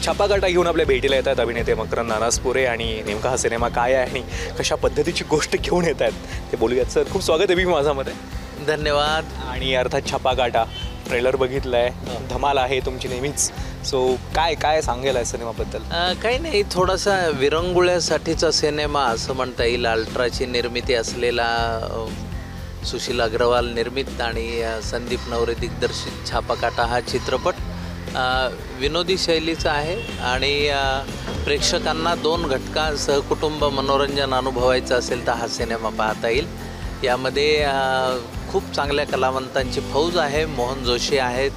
छापाकाटा घेऊन आपल्या भेटीला येतात अभिनेते मकरंद नानसपुरे आणि नेमका हा सिनेमा काय आहे आणि कशा पद्धतीची गोष्ट घेऊन येत आहेत ते बोलूयात. सर, खूप स्वागत आहे मी माझामध्ये. धन्यवाद. आणि अर्थात छापाकाटा ट्रेलर बघितलं आहे, धमाल आहे तुमची नेहमीच. सो काय काय सांगेल आहे सिनेमाबद्दल? काही नाही, थोडासा विरंगुळ्यासाठीचा सिनेमा असं म्हणता येईल. अल्ट्राची निर्मिती असलेला सुशील अग्रवाल निर्मित आणि संदीप नवरे दिग्दर्शित छापाकाटा हा चित्रपट विनोदी शैलीचा आहे आणि प्रेक्षकांना 2 घटका सहकुटुंब मनोरंजन अनुभवायचं असेल तर हा सिनेमा पाहता येईल. यामध्ये खूप चांगल्या कलावंतांची फौज आहे. मोहन जोशी आहेत,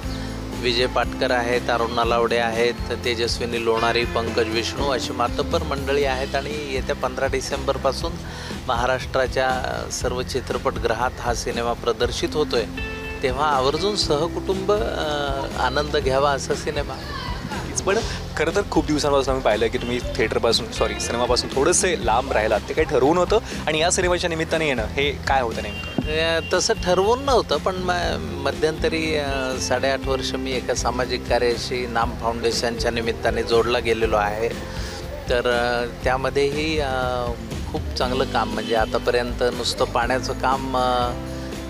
विजय पाटकर आहेत, अरुण नलावडे आहेत, तेजस्विनी लोणारी, पंकज विष्णू अशी मातब्बर मंडळी आहेत. आणि येत्या 15 डिसेंबरपासून महाराष्ट्राच्या सर्व चित्रपटगृहात हा सिनेमा प्रदर्शित होतो आहे. तेव्हा आवर्जून सहकुटुंब आनंद घ्यावा असा सिनेमा. पण खरं तर खूप दिवसांपासून आम्ही पाहिलं की तुम्ही सिनेमापासून थोडंसे लांब राहिलात. ते काही ठरवून होतं आणि या सिनेमाच्या निमित्ताने येणं हे काय होतं नेमकं? तसं ठरवून नव्हतं, पण मध्यंतरी 8.5 वर्ष मी एका सामाजिक कार्याशी नाम फाउंडेशनच्या निमित्ताने जोडला गेलेलो आहे. तर त्यामध्येही खूप चांगलं काम, म्हणजे आतापर्यंत नुसतं पाण्याचं काम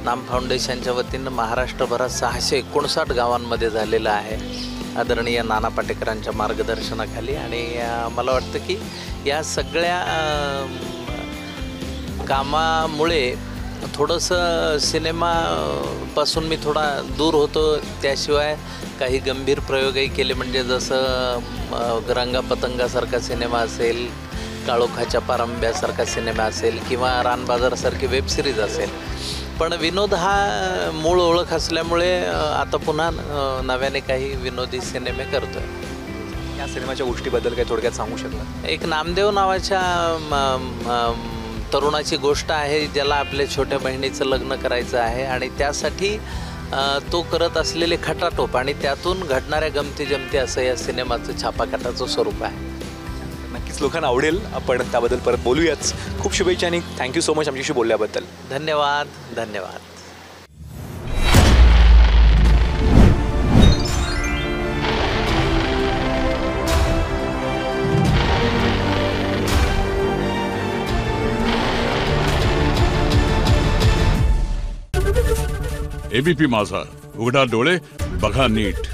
नाम फाउंडेशनच्या वतीनं महाराष्ट्रभरात 659 गावांमध्ये झालेलं आहे, आदरणीय नाना पाटेकरांच्या मार्गदर्शनाखाली. आणि मला वाटतं की या सगळ्या कामामुळे थोडंसं सिनेमापासून मी थोडा दूर होतो. त्याशिवाय काही गंभीर प्रयोगही केले, म्हणजे जसं रंगापतंगासारखा सिनेमा असेल, काळोखाच्या पारंब्यासारखा सिनेमा असेल किंवा रानबाजारसारखी वेबसिरीज असेल. पण विनोद हा मूळ ओळख असल्यामुळे आता पुन्हा नव्याने काही विनोदी सिनेमे करतो आहे. या सिनेमाच्या गोष्टीबद्दल काही थोडक्यात सांगू शकता? एक नामदेव नावाच्या तरुणाची गोष्ट आहे, ज्याला आपल्या छोट्या बहिणीचं लग्न करायचं आहे आणि त्यासाठी तो करत असलेले खटाटोप आणि त्यातून घडणाऱ्या गमती जमती असं या सिनेमाचं छापाकाटाचं स्वरूप आहे. नक्कीच लोकांना आवडेल. आपण त्याबद्दल परत बोलूयाच. खूप शुभेच्छा आणि थँक्यू सो मच आमच्याशी बोलल्याबद्दल. धन्यवाद. धन्यवाद. एबीपी माझा, उघडा डोळे बघा नीट.